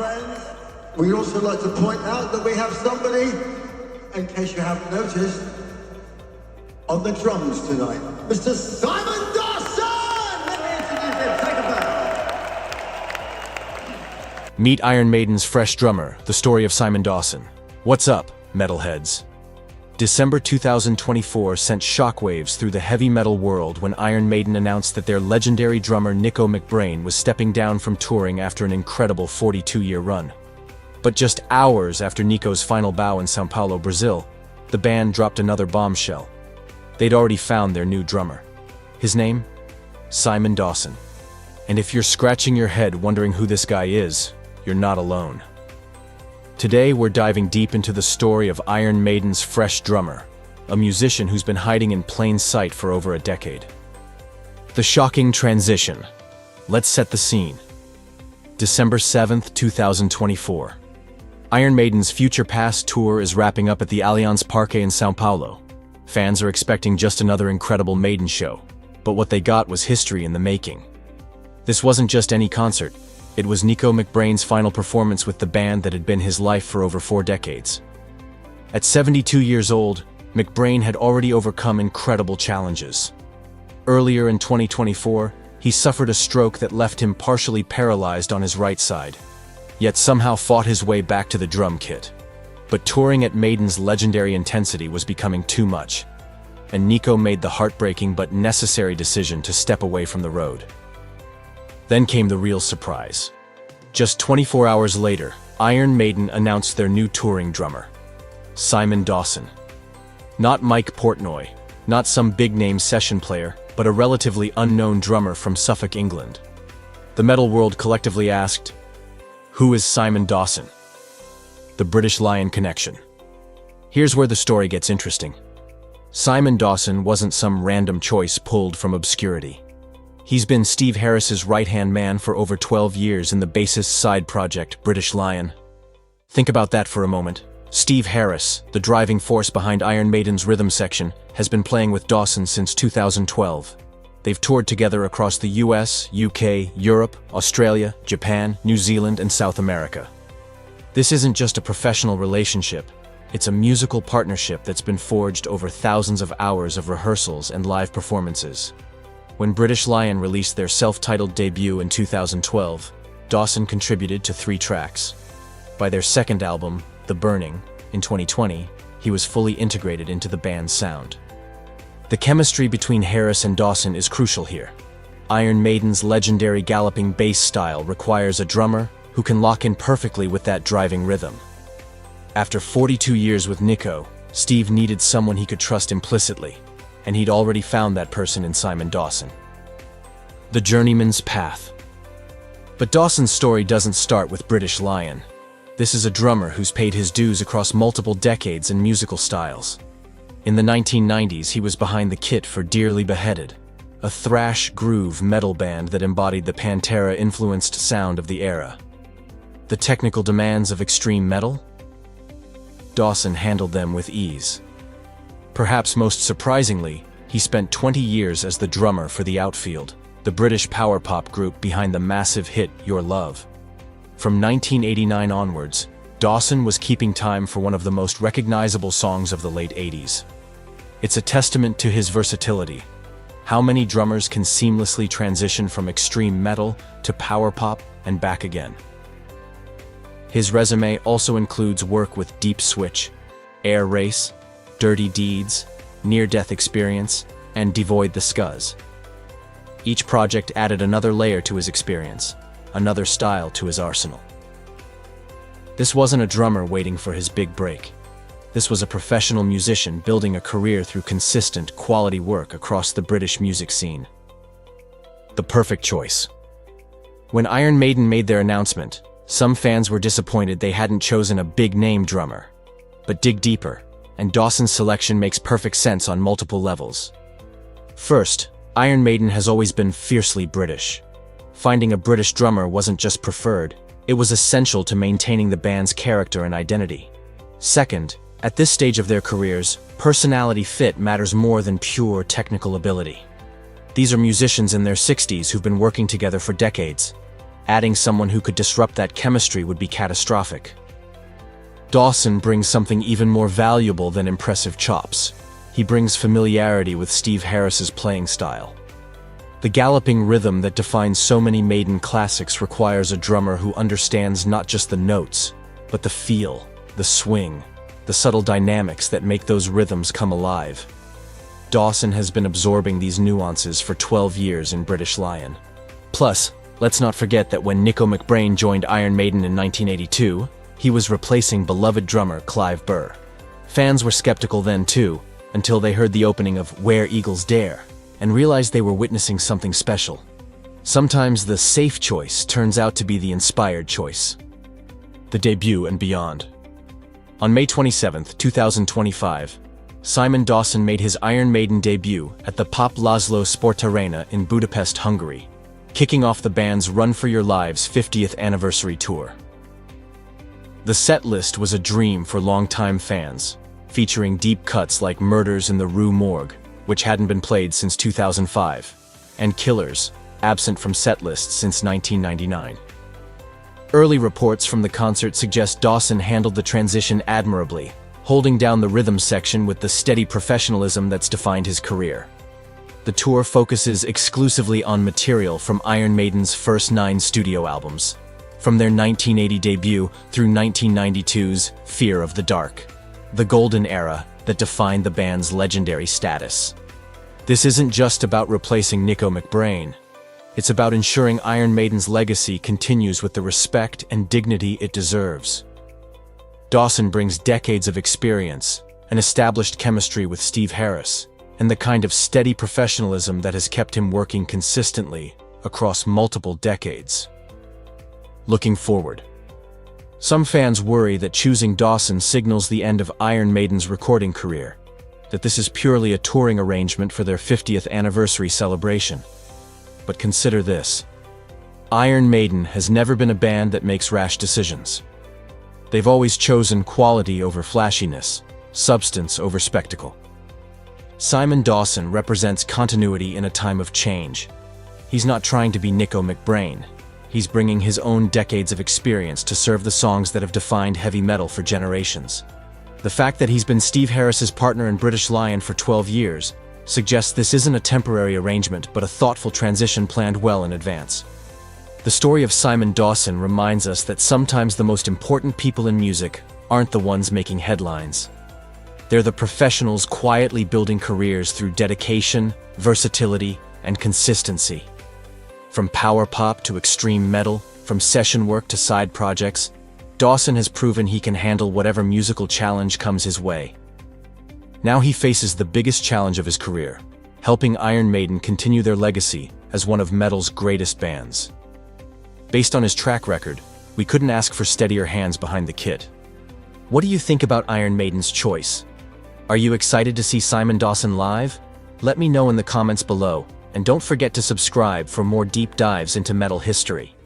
friends. We'd also like to point out that we have somebody, in case you haven't noticed, on the drums tonight, Mr. Simon Dawson! Let me introduce him. Take a bow. Meet Iron Maiden's fresh drummer, the story of Simon Dawson. What's up, metalheads? December 2024 sent shockwaves through the heavy metal world when Iron Maiden announced that their legendary drummer Nico McBrain was stepping down from touring after an incredible 42-year run. But just hours after Nico's final bow in São Paulo, Brazil, the band dropped another bombshell. They'd already found their new drummer. His name? Simon Dawson. And if you're scratching your head wondering who this guy is, you're not alone. Today we're diving deep into the story of Iron Maiden's fresh drummer, a musician who's been hiding in plain sight for over a decade. The shocking transition. Let's set the scene. December 7th, 2024. Iron Maiden's Future Past tour is wrapping up at the Allianz Parque in São Paulo. Fans are expecting just another incredible Maiden show, but what they got was history in the making. This wasn't just any concert. It was Nico McBrain's final performance with the band that had been his life for over 4 decades. At 72 years old, McBrain had already overcome incredible challenges. Earlier in 2024, he suffered a stroke that left him partially paralyzed on his right side, yet somehow fought his way back to the drum kit. But touring at Maiden's legendary intensity was becoming too much, and Nico made the heartbreaking but necessary decision to step away from the road. Then came the real surprise. Just 24 hours later, Iron Maiden announced their new touring drummer, Simon Dawson. Not Mike Portnoy, not some big-name session player, but a relatively unknown drummer from Suffolk, England. The metal world collectively asked, who is Simon Dawson? The British Lion connection. Here's where the story gets interesting. Simon Dawson wasn't some random choice pulled from obscurity. He's been Steve Harris's right-hand man for over 12 years in the bassist's side project, British Lion. Think about that for a moment. Steve Harris, the driving force behind Iron Maiden's rhythm section, has been playing with Dawson since 2012. They've toured together across the US, UK, Europe, Australia, Japan, New Zealand, and South America. This isn't just a professional relationship. It's a musical partnership that's been forged over thousands of hours of rehearsals and live performances. When British Lion released their self-titled debut in 2012, Dawson contributed to 3 tracks. By their second album, The Burning, in 2020, he was fully integrated into the band's sound. The chemistry between Harris and Dawson is crucial here. Iron Maiden's legendary galloping bass style requires a drummer who can lock in perfectly with that driving rhythm. After 42 years with Nico, Steve needed someone he could trust implicitly, and he'd already found that person in Simon Dawson. The journeyman's path. But Dawson's story doesn't start with British Lion. This is a drummer who's paid his dues across multiple decades and musical styles. In the 1990s, he was behind the kit for Dearly Beheaded, a thrash groove metal band that embodied the Pantera-influenced sound of the era. The technical demands of extreme metal? Dawson handled them with ease. Perhaps most surprisingly, he spent 20 years as the drummer for The Outfield, the British power pop group behind the massive hit Your Love. From 1989 onwards, Dawson was keeping time for one of the most recognizable songs of the late 80s. It's a testament to his versatility. How many drummers can seamlessly transition from extreme metal to power pop and back again? His resume also includes work with Deep Switch, Air Race, Dirty Deeds, Near-Death Experience, and Devoid the Scuzz. Each project added another layer to his experience, another style to his arsenal. This wasn't a drummer waiting for his big break. This was a professional musician building a career through consistent, quality work across the British music scene. The perfect choice. When Iron Maiden made their announcement, some fans were disappointed they hadn't chosen a big-name drummer. But dig deeper, and Dawson's selection makes perfect sense on multiple levels. First, Iron Maiden has always been fiercely British. Finding a British drummer wasn't just preferred, it was essential to maintaining the band's character and identity. Second, at this stage of their careers, personality fit matters more than pure technical ability. These are musicians in their 60s who've been working together for decades. Adding someone who could disrupt that chemistry would be catastrophic. Dawson brings something even more valuable than impressive chops. He brings familiarity with Steve Harris's playing style. The galloping rhythm that defines so many Maiden classics requires a drummer who understands not just the notes, but the feel, the swing, the subtle dynamics that make those rhythms come alive. Dawson has been absorbing these nuances for 12 years in British Lion. Plus, let's not forget that when Nico McBrain joined Iron Maiden in 1982, he was replacing beloved drummer Clive Burr. Fans were skeptical then too, until they heard the opening of Where Eagles Dare, and realized they were witnessing something special. Sometimes the safe choice turns out to be the inspired choice. The debut and beyond. On May 27, 2025, Simon Dawson made his Iron Maiden debut at the Pop Laszlo Sportarena in Budapest, Hungary, kicking off the band's Run for Your Lives 50th anniversary tour. The set list was a dream for longtime fans, featuring deep cuts like Murders in the Rue Morgue, which hadn't been played since 2005, and Killers, absent from set lists since 1999. Early reports from the concert suggest Dawson handled the transition admirably, holding down the rhythm section with the steady professionalism that's defined his career. The tour focuses exclusively on material from Iron Maiden's first 9 studio albums, from their 1980 debut through 1992's Fear of the Dark, the golden era that defined the band's legendary status. This isn't just about replacing Nico McBrain. It's about ensuring Iron Maiden's legacy continues with the respect and dignity it deserves. Dawson brings decades of experience, an established chemistry with Steve Harris, and the kind of steady professionalism that has kept him working consistently across multiple decades. Looking forward. Some fans worry that choosing Dawson signals the end of Iron Maiden's recording career, that this is purely a touring arrangement for their 50th anniversary celebration. But consider this. Iron Maiden has never been a band that makes rash decisions. They've always chosen quality over flashiness, substance over spectacle. Simon Dawson represents continuity in a time of change. He's not trying to be Nico McBrain. He's bringing his own decades of experience to serve the songs that have defined heavy metal for generations. The fact that he's been Steve Harris's partner in British Lion for 12 years suggests this isn't a temporary arrangement but a thoughtful transition planned well in advance. The story of Simon Dawson reminds us that sometimes the most important people in music aren't the ones making headlines. They're the professionals quietly building careers through dedication, versatility, and consistency. From power pop to extreme metal, from session work to side projects, Dawson has proven he can handle whatever musical challenge comes his way. Now he faces the biggest challenge of his career, helping Iron Maiden continue their legacy as one of metal's greatest bands. Based on his track record, we couldn't ask for steadier hands behind the kit. What do you think about Iron Maiden's choice? Are you excited to see Simon Dawson live? Let me know in the comments below, and don't forget to subscribe for more deep dives into metal history.